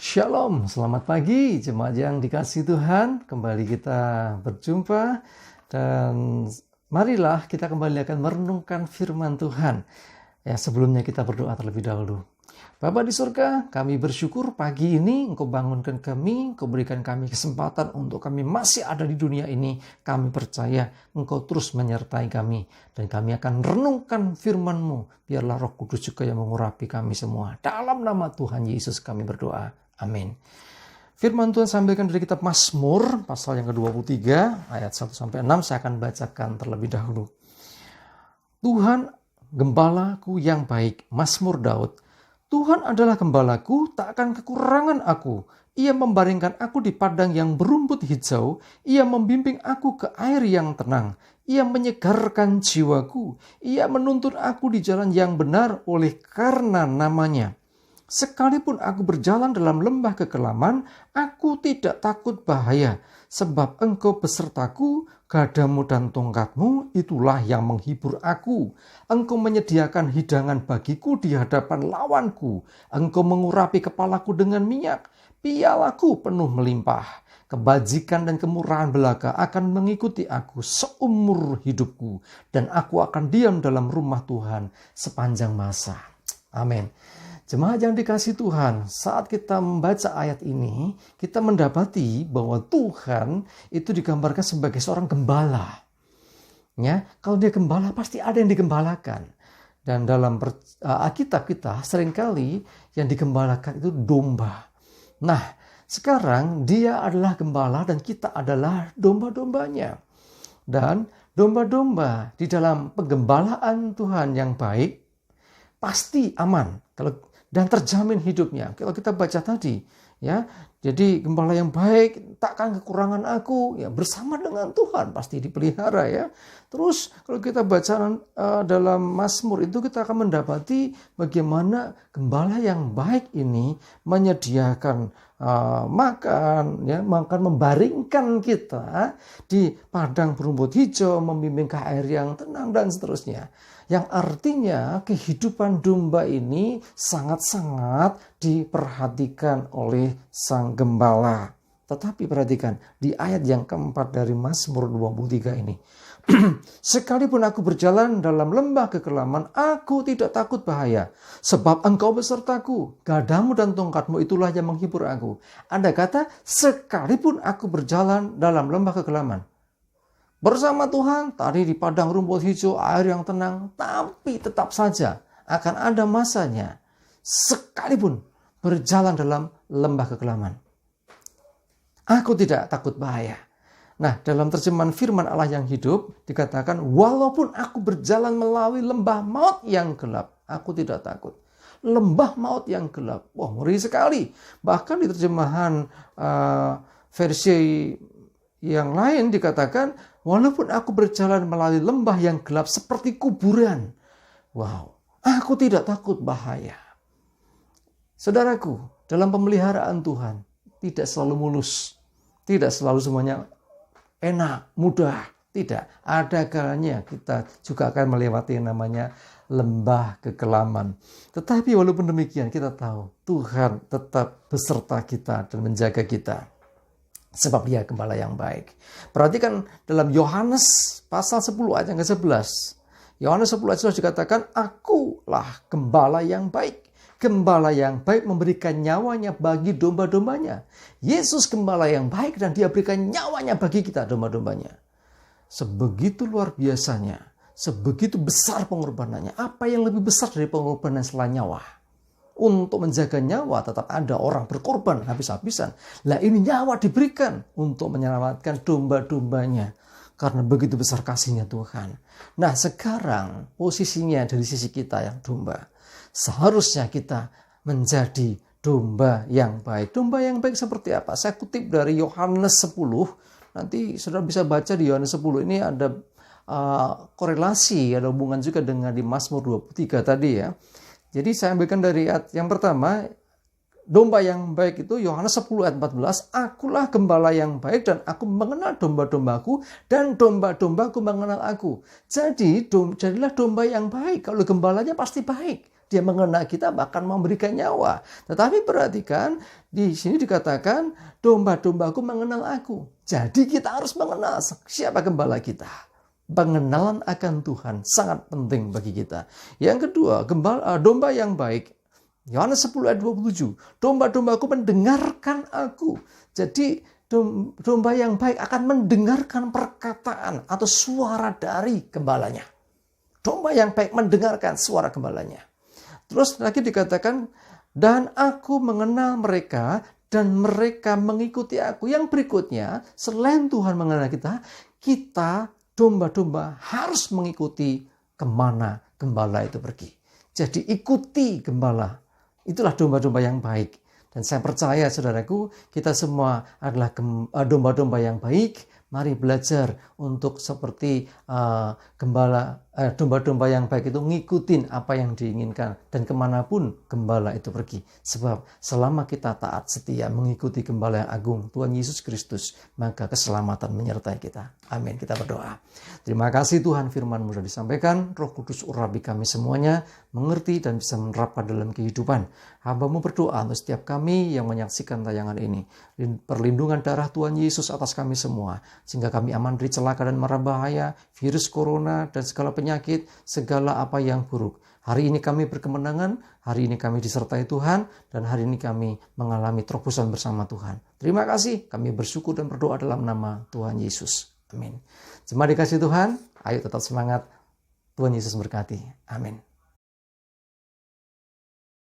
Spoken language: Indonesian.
Shalom, selamat pagi jemaat yang dikasihi Tuhan. Kembali kita berjumpa dan marilah kita kembali akan merenungkan firman Tuhan. Ya, sebelumnya kita berdoa terlebih dahulu. Bapa di surga, kami bersyukur pagi ini Engkau bangunkan kami, Engkau berikan kami kesempatan untuk kami masih ada di dunia ini. Kami percaya Engkau terus menyertai kami dan kami akan renungkan firman-Mu. Biarlah Roh Kudus juga yang mengurapi kami semua. Dalam nama Tuhan Yesus kami berdoa. Amin. Firman Tuhan sampaikan dari kitab Mazmur pasal yang ke-23 ayat 1-6 saya akan bacakan terlebih dahulu. Tuhan gembalaku yang baik, Mazmur Daud. Tuhan adalah gembalaku, tak akan kekurangan aku. Ia membaringkan aku di padang yang berumput hijau. Ia membimbing aku ke air yang tenang. Ia menyegarkan jiwaku. Ia menuntun aku di jalan yang benar oleh karena namanya. Sekalipun aku berjalan dalam lembah kekelaman, aku tidak takut bahaya. Sebab Engkau besertaku, gadamu dan tongkatmu, itulah yang menghibur aku. Engkau menyediakan hidangan bagiku di hadapan lawanku. Engkau mengurapi kepalaku dengan minyak, pialaku penuh melimpah. Kebajikan dan kemurahan belaka akan mengikuti aku seumur hidupku. Dan aku akan diam dalam rumah Tuhan sepanjang masa. Amin. Jemaat yang dikasihi Tuhan, saat kita membaca ayat ini, kita mendapati bahwa Tuhan itu digambarkan sebagai seorang gembala. Ya, kalau dia gembala pasti ada yang digembalakan. Dan dalam Alkitab kita seringkali yang digembalakan itu domba. Nah, sekarang dia adalah gembala dan kita adalah domba-dombanya. Dan domba-domba di dalam penggembalaan Tuhan yang baik pasti aman dan terjamin hidupnya. Kalau kita baca tadi, ya, jadi gembala yang baik takkan kekurangan aku, ya, bersama dengan Tuhan pasti dipelihara, ya. Terus kalau kita baca dalam Mazmur itu kita akan mendapati bagaimana gembala yang baik ini menyediakan makan, ya, membaringkan kita di padang berumput hijau, membimbing ke air yang tenang dan seterusnya. Yang artinya kehidupan domba ini sangat-sangat diperhatikan oleh sang gembala. Tetapi perhatikan di ayat yang keempat dari Mazmur 23 ini. Sekalipun aku berjalan dalam lembah kekelaman, aku tidak takut bahaya. Sebab Engkau besertaku, gadamu dan tongkatmu itulah yang menghibur aku. Ada kata, sekalipun aku berjalan dalam lembah kekelaman. Bersama Tuhan, tadi di padang rumput hijau, air yang tenang, tapi tetap saja akan ada masanya sekalipun berjalan dalam lembah kekelaman. Aku tidak takut bahaya. Nah, dalam terjemahan firman Allah yang hidup dikatakan, walaupun aku berjalan melalui lembah maut yang gelap, aku tidak takut. Lembah maut yang gelap, wah, ngeri sekali. Bahkan di terjemahan versi yang lain dikatakan, walaupun aku berjalan melalui lembah yang gelap seperti kuburan. Wow, aku tidak takut bahaya. Saudaraku, dalam pemeliharaan Tuhan tidak selalu mulus. Tidak selalu semuanya enak, mudah. Tidak, ada kalanya kita juga akan melewati yang namanya lembah kekelaman. Tetapi walaupun demikian kita tahu Tuhan tetap beserta kita dan menjaga kita. Sebab dia gembala yang baik. Perhatikan dalam Yohanes pasal 10 ayat yang ke-11. Yohanes 10 ayat 11 dikatakan, akulah gembala yang baik. Gembala yang baik memberikan nyawanya bagi domba-dombanya. Yesus gembala yang baik dan dia berikan nyawanya bagi kita domba-dombanya. Sebegitu luar biasanya. Sebegitu besar pengorbanannya. Apa yang lebih besar dari pengorbanan selain nyawa? Untuk menjaga nyawa tetap ada orang berkorban habis-habisan. Lah ini nyawa diberikan untuk menyelamatkan domba-dombanya. Karena begitu besar kasihnya Tuhan. Nah sekarang posisinya dari sisi kita yang domba. Seharusnya kita menjadi domba yang baik. Domba yang baik seperti apa? Saya kutip dari Yohanes 10. Nanti saudara bisa baca di Yohanes 10. Ini ada korelasi, ada hubungan juga dengan di Mazmur 23 tadi, ya. Jadi saya ambilkan dari ayat yang pertama, domba yang baik itu Yohanes 10 ayat 14, akulah gembala yang baik dan aku mengenal domba-dombaku dan domba-dombaku mengenal aku. Jadi jadilah domba yang baik. Kalau gembalanya pasti baik. Dia mengenal kita bahkan memberikan nyawa. Tetapi perhatikan, di sini dikatakan domba-dombaku mengenal aku. Jadi kita harus mengenal siapa gembala kita. Pengenalan akan Tuhan sangat penting bagi kita. Yang kedua, domba yang baik. Yohanes 10 ayat 27. Domba-dombaku mendengarkan aku. Jadi domba yang baik akan mendengarkan perkataan atau suara dari gembalanya. Domba yang baik mendengarkan suara gembalanya. Terus lagi dikatakan, dan aku mengenal mereka dan mereka mengikuti aku. Yang berikutnya, selain Tuhan mengenal kita domba-domba harus mengikuti kemana gembala itu pergi. Jadi ikuti gembala. Itulah domba-domba yang baik. Dan saya percaya saudaraku, kita semua adalah domba-domba yang baik. Mari belajar untuk seperti domba-domba yang baik itu ngikutin apa yang diinginkan. Dan kemanapun gembala itu pergi. Sebab selama kita taat setia mengikuti gembala yang agung, Tuhan Yesus Kristus, maka keselamatan menyertai kita. Amin. Kita berdoa. Terima kasih Tuhan, firman-Mu sudah disampaikan. Roh Kudus urapi kami semuanya, mengerti dan bisa menerapkan dalam kehidupan. Hamba-Mu berdoa untuk setiap kami yang menyaksikan tayangan ini. Perlindungan darah Tuhan Yesus atas kami semua. Sehingga kami aman dari celaka dan mara bahaya, virus corona, dan segala penyakit, segala apa yang buruk. Hari ini kami berkemenangan, hari ini kami disertai Tuhan, dan hari ini kami mengalami terobosan bersama Tuhan. Terima kasih, kami bersyukur dan berdoa dalam nama Tuhan Yesus. Amin. Jemaat dikasih Tuhan, ayo tetap semangat. Tuhan Yesus berkati. Amin.